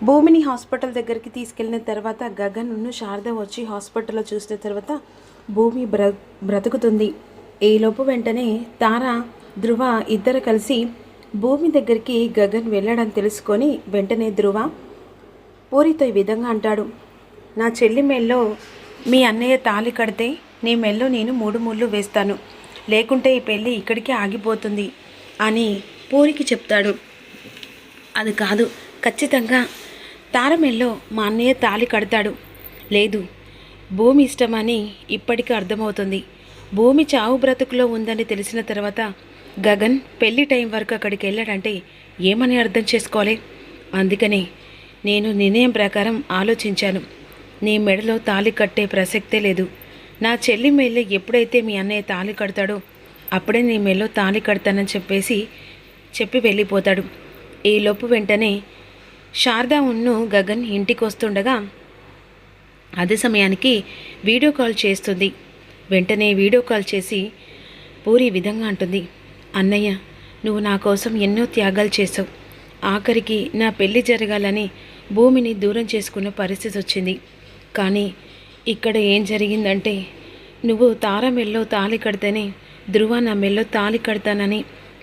భూమిని హాస్పిటల్ దగ్గరికి తీసుకెళ్ళిన తర్వాత గగన్ను శారద వచ్చి హాస్పిటల్లో చూసిన తర్వాత భూమి బ్రతుకుతుంది. ఈలోపు వెంటనే తార, ధ్రువ ఇద్దరు కలిసి భూమి దగ్గరికి గగన్ వెళ్ళడం తెలుసుకొని వెంటనే ధ్రువ పూరితో ఈ విధంగా అంటాడు, నా చెల్లి మెల్లో మీ అన్నయ్య తాళి కడితే నీ మెల్లో నేను 3 ముళ్ళు వేస్తాను, లేకుంటే ఈ పెళ్ళి ఇక్కడికే ఆగిపోతుంది అని పూరికి చెప్తాడు. అది కాదు, ఖచ్చితంగా తార మెల్లో మా అన్నయ్య తాళి కడతాడు. లేదు, భూమి ఇష్టమని ఇప్పటికీ అర్థమవుతుంది. భూమి చావు బ్రతుకులో ఉందని తెలిసిన తర్వాత గగన్ పెళ్లి టైం వరకు అక్కడికి వెళ్ళాడంటే ఏమని అర్థం చేసుకోవాలి. అందుకనే నేను నిర్ణయం ప్రకారం ఆలోచించాను. నీ మెడలో తాళి కట్టే ప్రసక్తే లేదు. నా చెల్లి మెల్లో ఎప్పుడైతే మీ అన్నయ్య తాళి కడతాడో అప్పుడే నీ మెల్లో తాళి కడతానని చెప్పి వెళ్ళిపోతాడు. ఈలోపు వెంటనే శారద గగన్ ఇంటికి వస్తుండగా అదే సమయానికి వీడియో కాల్ చేస్తుంది. వెంటనే వీడియో కాల్ చేసి పూరి విధంగా అంటుంది, అన్నయ్య, నువ్వు నా కోసం ఎన్నో త్యాగాలు చేసావు. ఆఖరికి నా పెళ్లి జరగాలని భూమిని దూరం చేసుకున్న పరిస్థితి వచ్చింది. కానీ ఇక్కడ ఏం జరిగిందంటే నువ్వు తార మెల్లో తాళి కడితేనే ధ్రువ నా మెల్లో తాళి కడతానని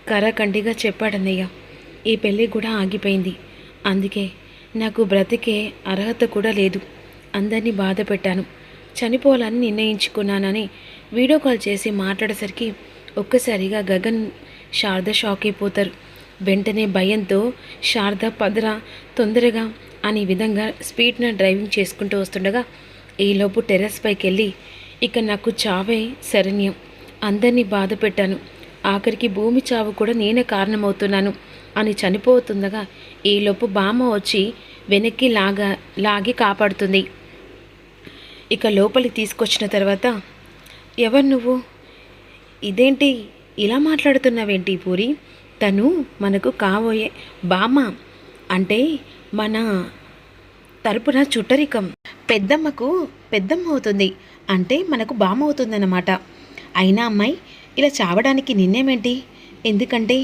కరాఖండిగా చెప్పాడన్నయ్య. ఈ పెళ్ళి కూడా ఆగిపోయింది. అందుకే నాకు బ్రతికే అర్హత కూడా లేదు. అందరినీ బాధ పెట్టాను, చనిపోవాలని నిర్ణయించుకున్నానని వీడియో కాల్ చేసి మాట్లాడేసరికి ఒక్కసారిగా గగన్, శారద షాక్ అయిపోతారు. వెంటనే భయంతో శారద పదరా తొందరగా అనే విధంగా స్పీడ్న డ్రైవింగ్ చేసుకుంటూ వస్తుండగా ఈలోపు టెర్రస్ పైకి వెళ్ళి, ఇక నాకు చావే శరణ్యం, అందరినీ బాధ పెట్టాను, ఆఖరికి భూమి చావు కూడా నేనే కారణమవుతున్నాను అని చనిపోతుండగా ఈలోపు బామ్మ వచ్చి వెనక్కి లాగి కాపాడుతుంది. ఇక లోపలికి తీసుకొచ్చిన తర్వాత, ఎవరు నువ్వు, ఇదేంటి ఇలా మాట్లాడుతున్నావేంటి పూరి, తను మనకు కాబోయే బామ్మ, అంటే మన తరపున చుట్టరికం, పెద్దమ్మ అవుతుంది, అంటే మనకు బామ్మ అవుతుందన్నమాట. అయినా అమ్మాయి ఇలా చావడానికి నిన్నేమేంటి, ఎందుకంటే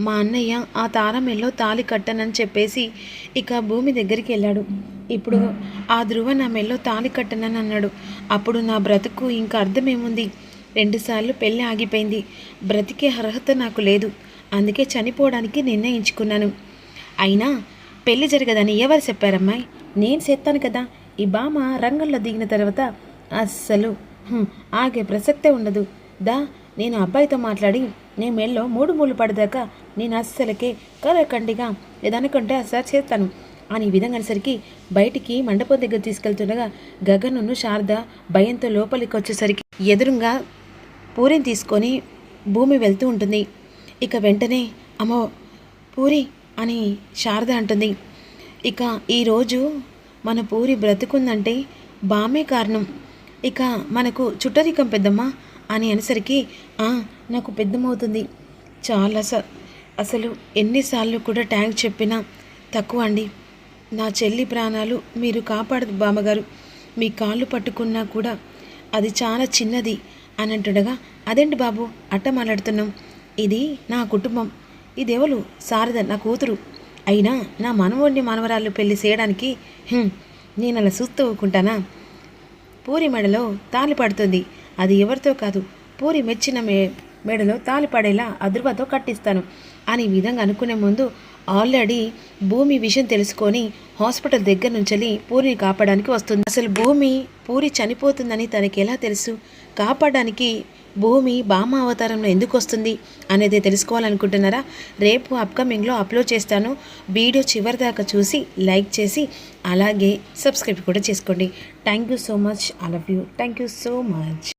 మా అన్నయ్య ఆ తార మెల్లో తాళి కట్టనని చెప్పేసి ఇక భూమి దగ్గరికి వెళ్ళాడు. ఇప్పుడు ఆ ధ్రువ నా మెల్లో తాళి కట్టనని అన్నాడు. అప్పుడు నా బ్రతుకు ఇంకా అర్థమేముంది, 2 సార్లు పెళ్ళి ఆగిపోయింది, బ్రతికే అర్హత నాకు లేదు, అందుకే చనిపోవడానికి నిర్ణయించుకున్నాను. అయినా పెళ్ళి జరగదని ఎవరు చెప్పారమ్మాయి, నేను చేస్తాను కదా. ఈ బామ్మ రంగంలో దిగిన తర్వాత అస్సలు ఆగే ప్రసక్తే ఉండదు. దా, నేను అబ్బాయితో మాట్లాడి నీ మెల్లో 3 ముళ్ళు పడదాకా నేను అస్సలకే కరకండిగా ఏదనుకుంటే అస్సలు చేస్తాను అని విధంగా అనేసరికి బయటికి మండపం దగ్గర తీసుకెళ్తుండగా గగన్ను శారద భయంతో లోపలికి వచ్చేసరికి ఎదురుగా పూరిని తీసుకొని భూమి వెళ్తూ ఉంటుంది. ఇక వెంటనే అమ్మో పూరి అని శారద అంటుంది. ఇక ఈరోజు మన పూరి బ్రతుకుందంటే బామే కారణం, ఇక మనకు చుట్టరికం పెద్దమ్మ అని అనేసరికి నాకు పెద్దమవుతుంది. చాలా అసలు ఎన్నిసార్లు కూడా ట్యాంక్ చెప్పినా తక్కువ అండి. నా చెల్లి ప్రాణాలు మీరు కాపాడదు బామ్మగారు, మీ కాళ్ళు పట్టుకున్నా కూడా అది చాలా చిన్నది అని అంటుండగా, అదేంటి బాబు అట్ట మాట్లాడుతున్నాం, ఇది నా కుటుంబం, ఇదెవరు శారద నా కూతురు, అయినా నా మనవడిని మనవరాళ్ళు పెళ్లి చేయడానికి నేను అలా చూస్తూ ఊరుకుంటానా. పూరి మెడలో తాళి పడుతుంది, అది ఎవరితో కాదు, పూరి మెచ్చిన మెడలో తాళి పడేలా ధ్రువతో కట్టిస్తాను అని విధంగా అనుకునే ముందు ఆల్రెడీ భూమి విషయం తెలుసుకొని హాస్పిటల్ దగ్గర నుంచి పూరిని కాపాడడానికి వస్తుంది. అసలు పూరి చనిపోతుందని తనకి ఎలా తెలుసు, కాపాడడానికి భూమి బామ్మ అవతారంలో ఎందుకు వస్తుంది అనేది తెలుసుకోవాలనుకుంటున్నారా? రేపు అప్కమింగ్లో అప్లోడ్ చేస్తాను. వీడియో చివరి దాకా చూసి లైక్ చేసి అలాగే సబ్స్క్రైబ్ కూడా చేసుకోండి. Thank you so much, all of you. Thank you so much.